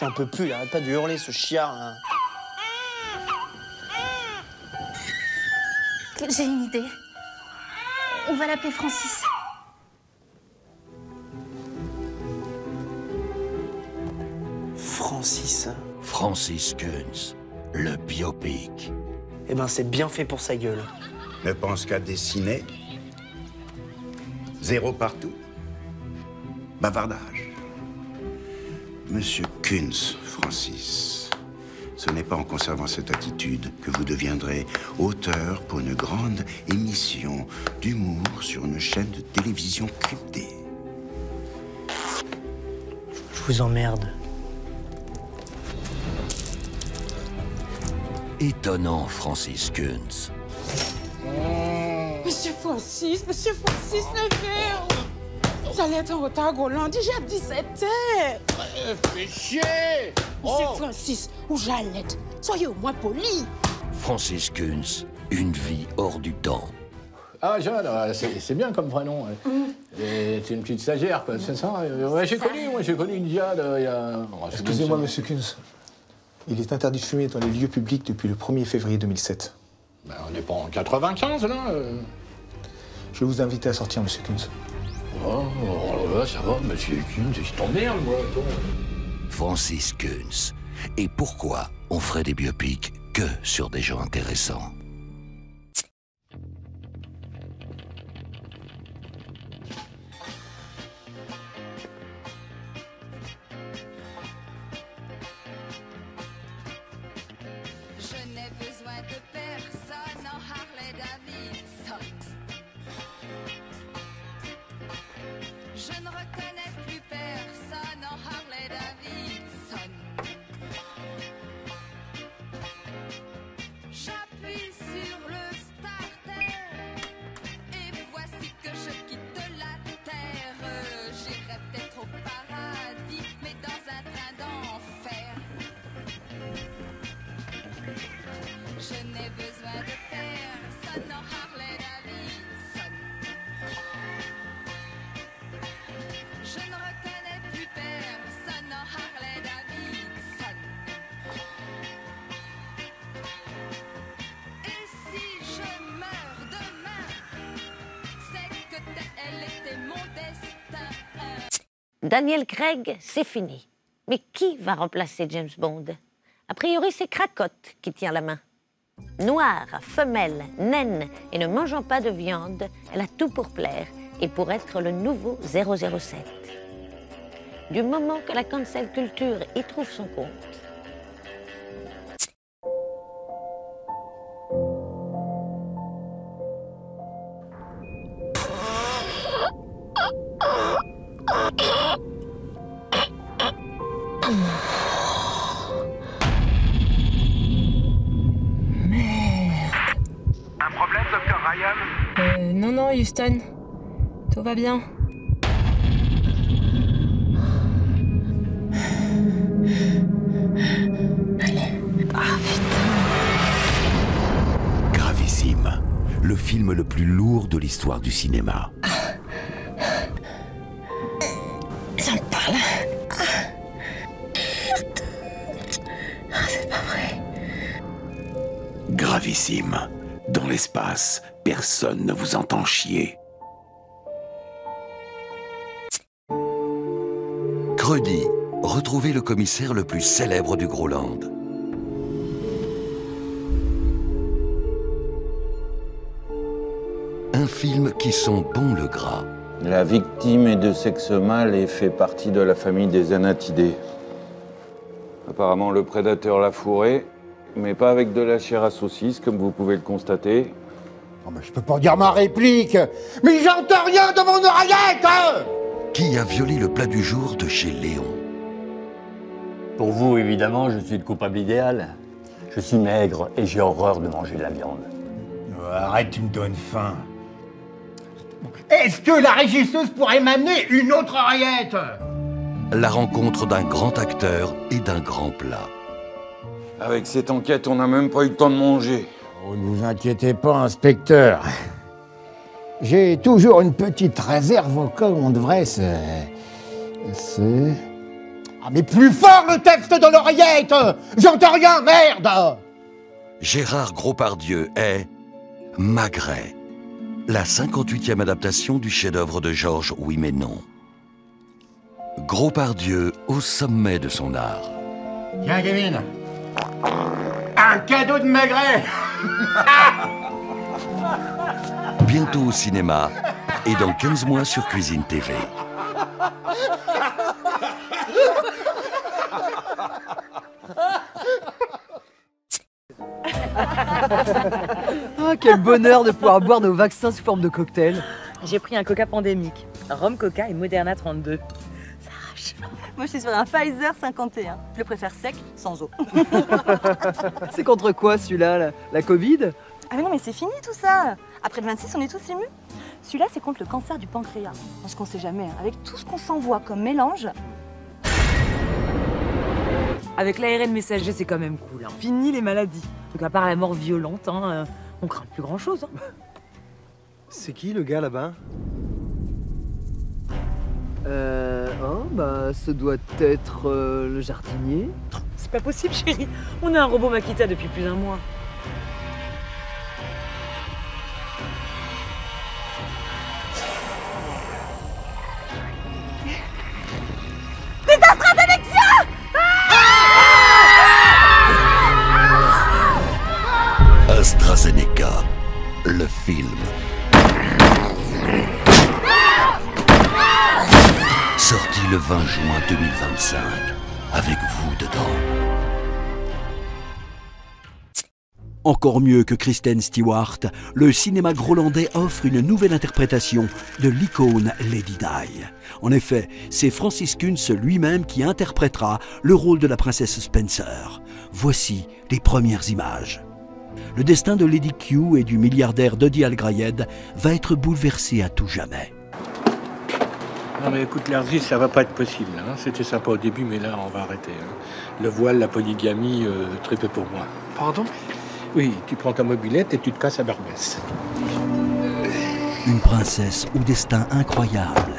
J'en peux plus, il arrête pas de hurler, ce chiard. Hein. J'ai une idée. On va l'appeler Francis. Francis. Francis Kunz, le biopic. Eh ben, c'est bien fait pour sa gueule. Ne pense qu'à dessiner. Zéro partout. Bavardage. Monsieur Kunz, Francis, ce n'est pas en conservant cette attitude que vous deviendrez auteur pour une grande émission d'humour sur une chaîne de télévision cryptée. Je vous emmerde. Étonnant, Francis Kunz. Monsieur Francis, levez. Vous allez être en retard, Roland. Déjà 17 heures. Fais chier! Monsieur Francis, où j'allais? Soyez au moins poli. Francis Kunz, une vie hors du temps. Ah, Jeanne, c'est bien comme prénom. C'est une petite stagiaire, quoi, c'est ça? Ouais, j'ai connu une Diane il y a... Excusez-moi, monsieur Kunz. Il est interdit de fumer dans les lieux publics depuis le 1er février 2007. Ben, on n'est pas en 95, là. Je vous invite à sortir, monsieur Kunz. Oh, ça va, monsieur Kunz, je t'emmerde, moi, toi. Francis Kunz. Et pourquoi on ferait des biopics que sur des gens intéressants? Je n'ai besoin de personne en Harley-Davidson. Je ne reconnais plus personne en Harley-Davidson. J'appuie sur le starter et voici que je quitte la terre. J'irai peut-être au paradis, mais dans un train d'enfer. Je n'ai besoin de personne en Harley-Davidson. Je ne reconnais plus personne en Harley-Davidson. Et si je meurs demain, c'est que elle était mon destin. Daniel Craig, c'est fini. Mais qui va remplacer James Bond? A priori, c'est Cracotte qui tient la main. Noire, femelle, naine et ne mangeant pas de viande, elle a tout pour plaire et pour être le nouveau 007. Du moment que la cancel culture y trouve son compte. Un problème, Dr. Ryan? Non, Houston. Tout va bien. Gravissime, le film le plus lourd de l'histoire du cinéma. Ça me parle. C'est pas vrai. Gravissime. Dans l'espace, personne ne vous entend chier. Credi, retrouvez le commissaire le plus célèbre du Groland. Un film qui sent bon le gras. La victime est de sexe mâle et fait partie de la famille des Anatidés. Apparemment, le prédateur l'a fourré, mais pas avec de la chair à saucisse, comme vous pouvez le constater. Oh mais je peux pas dire ma réplique. Mais j'entends rien dans mon oreillette, hein. Qui a violé le plat du jour de chez Léon? Pour vous, évidemment, je suis le coupable idéal. Je suis maigre et j'ai horreur de manger de la viande. Oh, arrête, tu me donnes faim. Est-ce que la régisseuse pourrait m'amener une autre oreillette? La rencontre d'un grand acteur et d'un grand plat. Avec cette enquête, on n'a même pas eu le temps de manger. Oh, ne vous inquiétez pas, inspecteur. J'ai toujours une petite réserve au cas où on devrait se... Ah mais plus fort le texte dans l'oreillette! J'entends rien, merde! Gérard Grospardieu est Magret, la 58e adaptation du chef-d'œuvre de Georges Ouiménon. Grospardieu au sommet de son art. Tiens, Kevin. Un cadeau de Magret. Bientôt au cinéma et dans 15 mois sur Cuisine TV. Ah, quel bonheur de pouvoir boire nos vaccins sous forme de cocktail. J'ai pris un Coca pandémique, Rhum Coca et Moderna 32. Ça arrache. Moi, je suis sur un Pfizer 51. Je le préfère sec, sans eau. C'est contre quoi celui-là, la Covid? Ah mais non, mais c'est fini tout ça. Après le 26, on est tous émus. Celui-là, c'est contre le cancer du pancréas. Parce qu'on sait jamais, hein. Avec tout ce qu'on s'envoie comme mélange. Avec l'ARN messager, c'est quand même cool. Hein. Fini les maladies. Donc à part la mort violente, hein, on craint plus grand-chose. Hein. C'est qui le gars là-bas? Ce doit être le jardinier. C'est pas possible, chérie. On a un robot Makita depuis plus d'un mois. Des AstraZeneca! AstraZeneca, le film. Sorti le 20 juin 2025, avec vous dedans. Encore mieux que Kristen Stewart, le cinéma grolandais offre une nouvelle interprétation de l'icône Lady Di. En effet, c'est Francis Kunz lui-même qui interprétera le rôle de la princesse Spencer. Voici les premières images. Le destin de Lady Q et du milliardaire Dodi Al-Grayed va être bouleversé à tout jamais. Non mais écoute, Larry, ça va pas être possible. Hein. C'était sympa au début, mais là, on va arrêter. Hein. Le voile, la polygamie, très peu pour moi. Pardon? Oui, tu prends ta mobilette et tu te casses à Barbès. Une princesse au destin incroyable.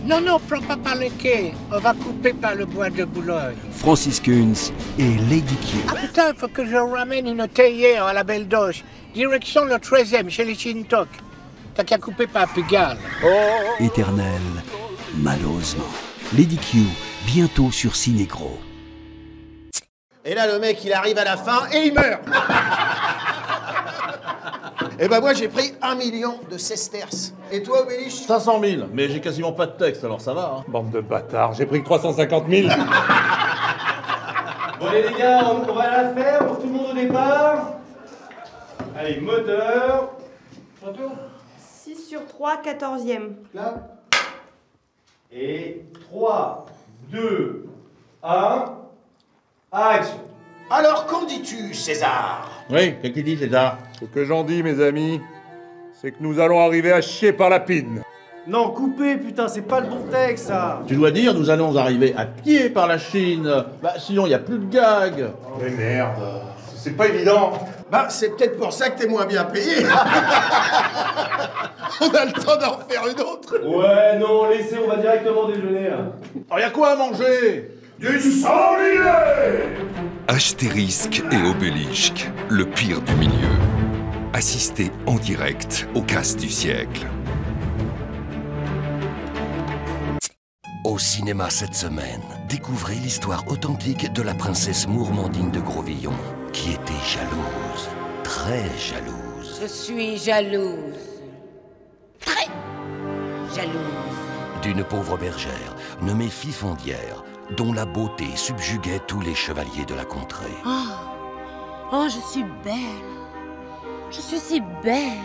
Non, non, prends pas par le quai. On va couper par le bois de Boulogne. Francis Kunz et Lady Q. Ah putain, il faut que je ramène une théière à la Belle Doge. Direction le 13e, chez les Chintok. T'as qu'à couper par Pigalle. Éternel, malheureusement. Lady Q, bientôt sur Cinégro. Et là, le mec, il arrive à la fin et il meurt. Et ben moi, j'ai pris 1 million de sesterces. Et toi, Obélich? 500 000, mais j'ai quasiment pas de texte, alors ça va. Hein. Bande de bâtards, j'ai pris 350 000. Bon allez les gars, on va la faire pour tout le monde au départ. Allez, moteur. Retour. 6 sur 3, 14e. Là. Et 3, 2, 1, action. Alors, qu'en dis-tu, César? Oui, qu'est-ce qu'il dit, César? Ce que j'en dis, mes amis, c'est que nous allons arriver à chier par la pine. Non, coupez, putain, c'est pas le bon texte, ça. Tu dois dire, nous allons arriver à pied par la Chine. Bah, sinon, il n'y a plus de gag. Mais merde, c'est pas évident. Bah, c'est peut-être pour ça que t'es moins bien payé. On a le temps d'en faire une autre. Ouais, non, laissez, on va directement déjeuner. Alors, il y a quoi à manger? Du sanglier! Astérisque et Obélisque, le pire du milieu. Assistez en direct au casse du siècle. Au cinéma cette semaine, découvrez l'histoire authentique de la princesse Mourmandine de Grosvillon, qui était jalouse, très jalouse. Je suis jalouse. Très jalouse. D'une pauvre bergère nommée Fifondière, dont la beauté subjuguait tous les chevaliers de la contrée. Oh, je suis belle. Je suis si belle.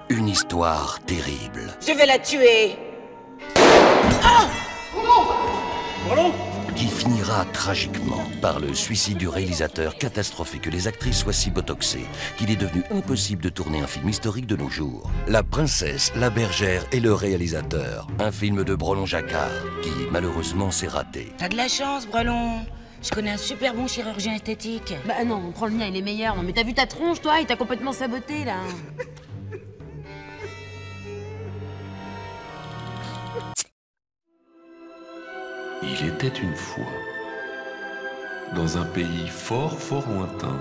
Une histoire terrible. Je vais la tuer. Qui finira tragiquement par le suicide du réalisateur catastrophé que les actrices soient si botoxées qu'il est devenu impossible de tourner un film historique de nos jours. La princesse, la bergère et le réalisateur. Un film de Brelon-Jacquard qui malheureusement s'est raté. T'as de la chance, Brelon. Je connais un super bon chirurgien esthétique. Bah non, on prend le mien, il est meilleur. Non mais t'as vu ta tronche, toi? Il t'a complètement saboté, là. Il était une fois, dans un pays fort, fort lointain,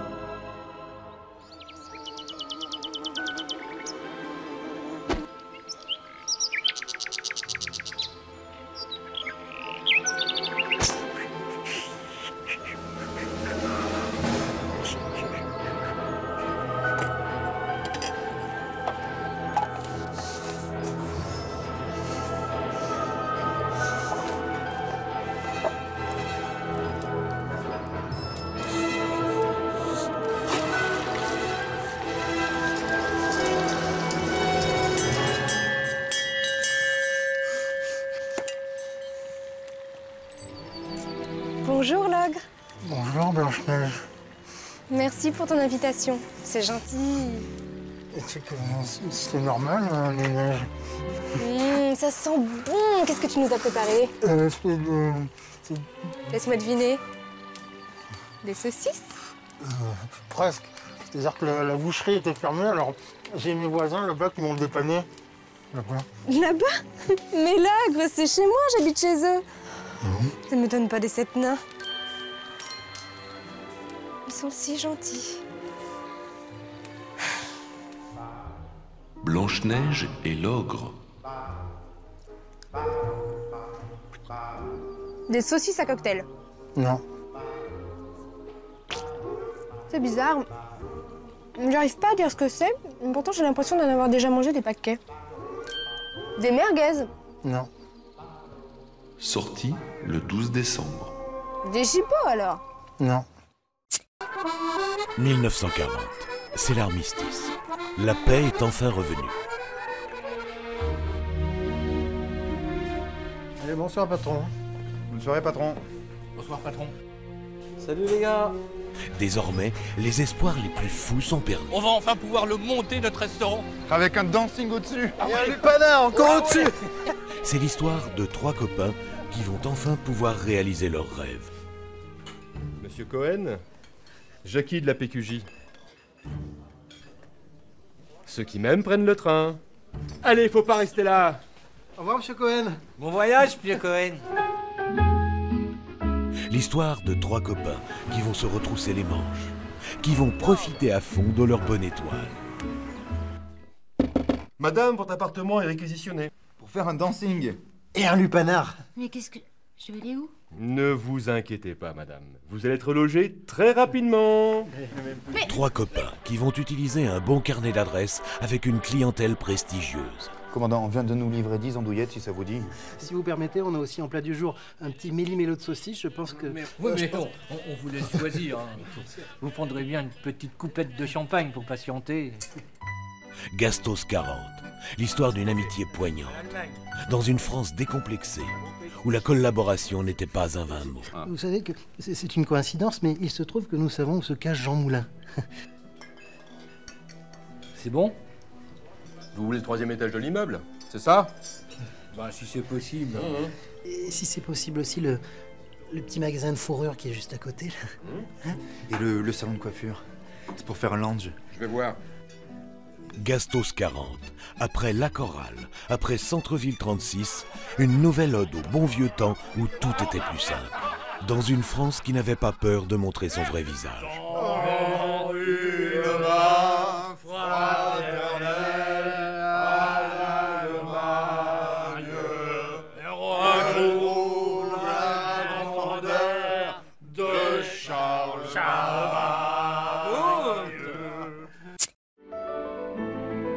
Bonjour, Logre. Bonjour, Blanche-Neige. Merci pour ton invitation. C'est gentil. C'est que c'est normal, hein, les neiges. Ça sent bon. Qu'est-ce que tu nous as préparé? Laisse-moi deviner. Des saucisses? Presque. C'est-à-dire que la boucherie était fermée, alors j'ai mes voisins là-bas qui m'ont dépanné. Là-bas? Là-bas? Mais Logre, c'est chez moi, j'habite chez eux. Ça ne me donne pas des sept nains. Ils sont si gentils. Blanche-Neige et l'ogre. Des saucisses à cocktail. Non. C'est bizarre. J'arrive pas à dire ce que c'est, mais pourtant j'ai l'impression d'en avoir déjà mangé des paquets. Des merguez. Non. Sorti le 12 décembre. Des chipots alors. Non. 1940, c'est l'armistice. La paix est enfin revenue. Allez, bonsoir, patron. Bonne soirée, patron. Bonsoir, patron. Salut, les gars. Désormais, les espoirs les plus fous sont permis. On va enfin pouvoir le monter, notre restaurant. Avec un dancing au-dessus. Et un lupanar encore au-dessus. C'est l'histoire de 3 copains qui vont enfin pouvoir réaliser leurs rêves. Monsieur Cohen, Jackie de la PQJ. Ceux qui m'aiment prennent le train. Allez, faut pas rester là. Au revoir, monsieur Cohen. Bon voyage, monsieur Cohen. L'histoire de 3 copains qui vont se retrousser les manches, qui vont profiter à fond de leur bonne étoile. Madame, votre appartement est réquisitionné. Pour faire un dancing. Et un lupanar. Mais qu'est-ce que... Je vais aller où? Ne vous inquiétez pas, madame. Vous allez être logé très rapidement. 3 copains qui vont utiliser un bon carnet d'adresses avec une clientèle prestigieuse. Commandant, on vient de nous livrer 10 andouillettes, si ça vous dit. Si vous permettez, on a aussi en plat du jour un petit méli-mélo de saucisse, je pense que... Oui, mais on vous laisse choisir. Hein. Vous prendrez bien une petite coupette de champagne pour patienter. Gastos 40, l'histoire d'une amitié poignante, dans une France décomplexée, où la collaboration n'était pas un vain mot. Vous savez que c'est une coïncidence, mais il se trouve que nous savons où se cache Jean Moulin. C'est bon? Vous voulez le 3e étage de l'immeuble, c'est ça? Bah, si c'est possible. Et si c'est possible aussi, le petit magasin de fourrure qui est juste à côté, là. Et le salon de coiffure. C'est pour faire un lounge. Je vais voir. Gastos 40, après La Chorale, après Centre-Ville 36, une nouvelle ode au bon vieux temps où tout était plus simple. Dans une France qui n'avait pas peur de montrer son vrai visage.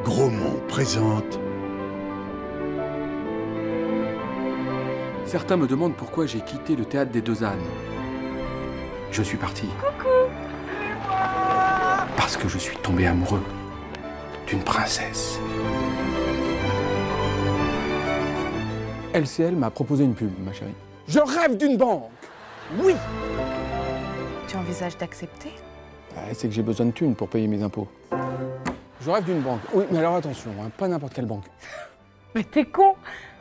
Grosmont présente. Certains me demandent pourquoi j'ai quitté le théâtre des Deux Ânes. Je suis parti. Coucou. Parce que je suis tombé amoureux d'une princesse. LCL m'a proposé une pub, ma chérie. Je rêve d'une banque. Oui. Tu envisages d'accepter? C'est que j'ai besoin de thunes pour payer mes impôts. Je rêve d'une banque. Oui, mais alors attention, hein, pas n'importe quelle banque. Mais t'es con!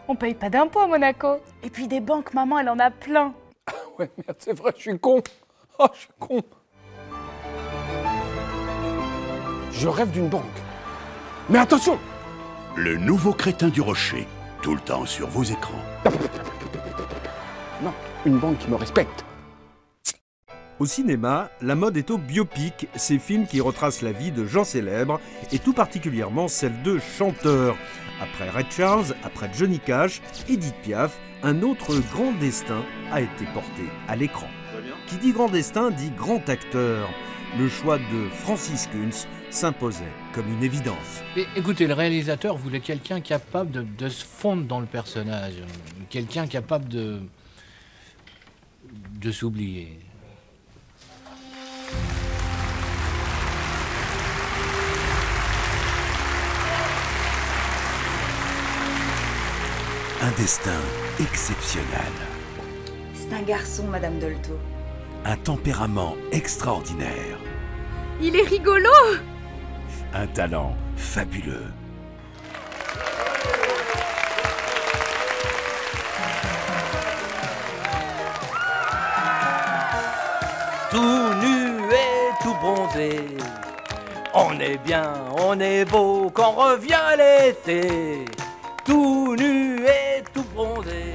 On paye pas d'impôts à Monaco. Et puis des banques, maman, elle en a plein. Ouais, merde, c'est vrai, je suis con. Oh, je suis con. Je rêve d'une banque. Mais attention! Le nouveau crétin du rocher, tout le temps sur vos écrans. Non, une banque qui me respecte. Au cinéma, la mode est au biopic, ces films qui retracent la vie de gens célèbres, et tout particulièrement celle de chanteurs. Après Ray Charles, après Johnny Cash, Edith Piaf, un autre grand destin a été porté à l'écran. Qui dit grand destin dit grand acteur. Le choix de Francis Kunz s'imposait comme une évidence. Et, écoutez, le réalisateur voulait quelqu'un capable de se fondre dans le personnage, quelqu'un capable de s'oublier. Un destin exceptionnel. C'est un garçon, Madame Dolto. Un tempérament extraordinaire. Il est rigolo! Un talent fabuleux. Tout nu et tout bronzé, on est bien, on est beau quand revient l'été. Tout nu et tout bronzé.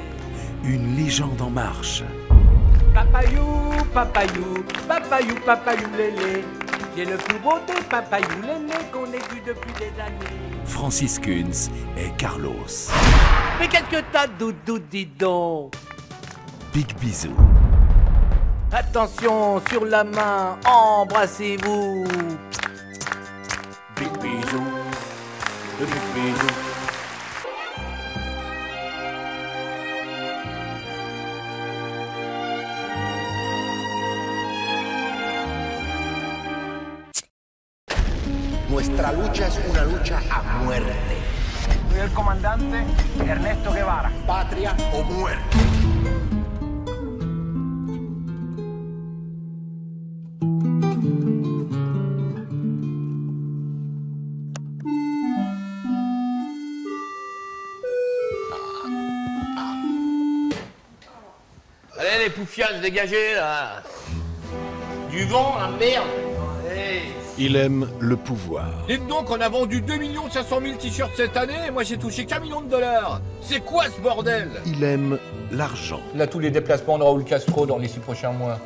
Une légende en marche. Papayou, papayou, papayou, papayou lélé. J'ai le plus beau des papayou lélé qu'on ait vu depuis des années. Francis Kunz et Carlos. Mais qu'est-ce que t'as, doudou, dis donc? Big bisou. Attention sur la main, embrassez-vous. Big bisou, le big bisou. Nuestra lucha es una lucha a muerte. Soy el comandante Ernesto Guevara. Patria o muerte. Allez les poufias, dégagez là. Du vent, la merde. Allez. Il aime le pouvoir. Dites donc, on a vendu 2 500 000 t-shirts cette année et moi j'ai touché qu'1 million de dollars. C'est quoi ce bordel? Il aime l'argent. Il a tous les déplacements de Raoul Castro dans les 6 prochains mois.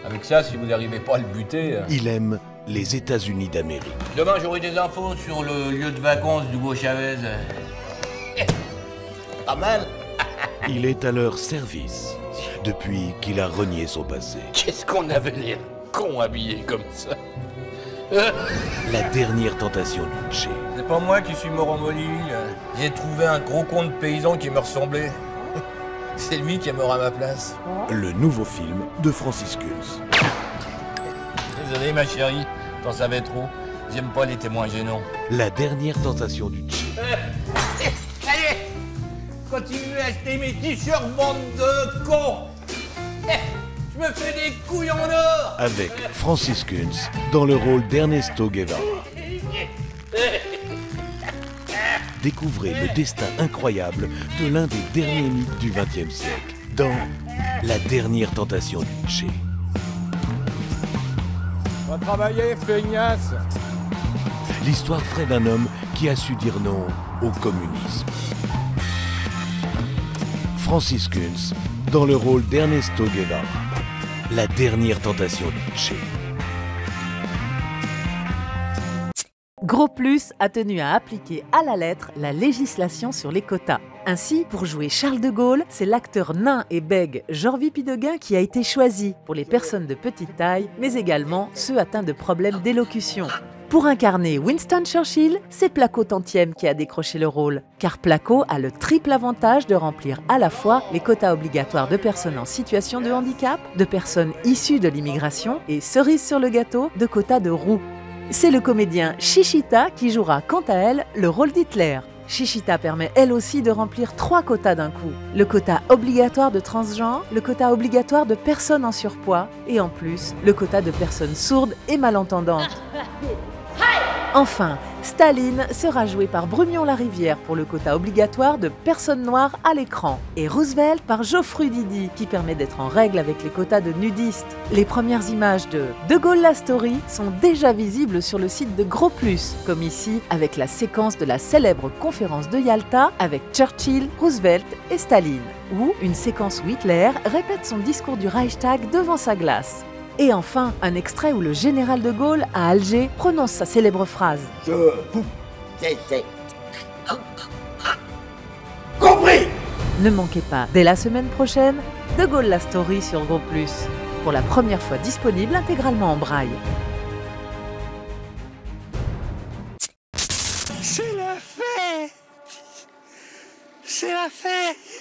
Avec ça, si vous n'arrivez pas à le buter... Il aime les États-Unis d'Amérique. Demain, j'aurai des infos sur le lieu de vacances d'Hugo Chavez. Pas mal. Il est à leur service depuis qu'il a renié son passé. Qu'est-ce qu'on avait l'air con habillé comme ça. La dernière tentation du Che. C'est pas moi qui suis mort en Bolivie. J'ai trouvé un gros con de paysan qui me ressemblait. C'est lui qui est mort à ma place. Le nouveau film de Francis Kunz. Désolé ma chérie, t'en savais trop. J'aime pas les témoins gênants. La dernière tentation du Che. Allez, continuez à acheter mes t-shirts, bande de cons. Je me fais des couilles en or. Avec Francis Kunz dans le rôle d'Ernesto Guevara. Découvrez le destin incroyable de l'un des derniers mythes du XXe siècle dans La dernière tentation du Che. Va travailler, feignasse. L'histoire vraie d'un homme qui a su dire non au communisme. Francis Kunz dans le rôle d'Ernesto Guevara. La dernière tentation du Che. Gros Plus a tenu à appliquer à la lettre la législation sur les quotas. Ainsi, pour jouer Charles de Gaulle, c'est l'acteur nain et bègue Jorvi Pideguin qui a été choisi pour les personnes de petite taille, mais également ceux atteints de problèmes d'élocution. Pour incarner Winston Churchill, c'est Placo Tantième qui a décroché le rôle, car Placo a le triple avantage de remplir à la fois les quotas obligatoires de personnes en situation de handicap, de personnes issues de l'immigration et, cerise sur le gâteau, de quotas de roux. C'est le comédien Chichita qui jouera quant à elle le rôle d'Hitler. Chichita permet elle aussi de remplir 3 quotas d'un coup. Le quota obligatoire de transgenres, le quota obligatoire de personnes en surpoids et en plus, le quota de personnes sourdes et malentendantes. Hey! Enfin, Staline sera joué par Brugnon-la-Rivière pour le quota obligatoire de personnes noires à l'écran et Roosevelt par Geoffroy Didi qui permet d'être en règle avec les quotas de nudistes. Les premières images de De Gaulle la Story sont déjà visibles sur le site de Gros Plus, comme ici avec la séquence de la célèbre conférence de Yalta avec Churchill, Roosevelt et Staline, où une séquence où Hitler répète son discours du Reichstag devant sa glace. Et enfin, un extrait où le général de Gaulle, à Alger, prononce sa célèbre phrase. Compris. Ne manquez pas, dès la semaine prochaine, De Gaulle la Story sur Gros Plus, pour la première fois disponible intégralement en braille. C'est la fête. C'est la fête.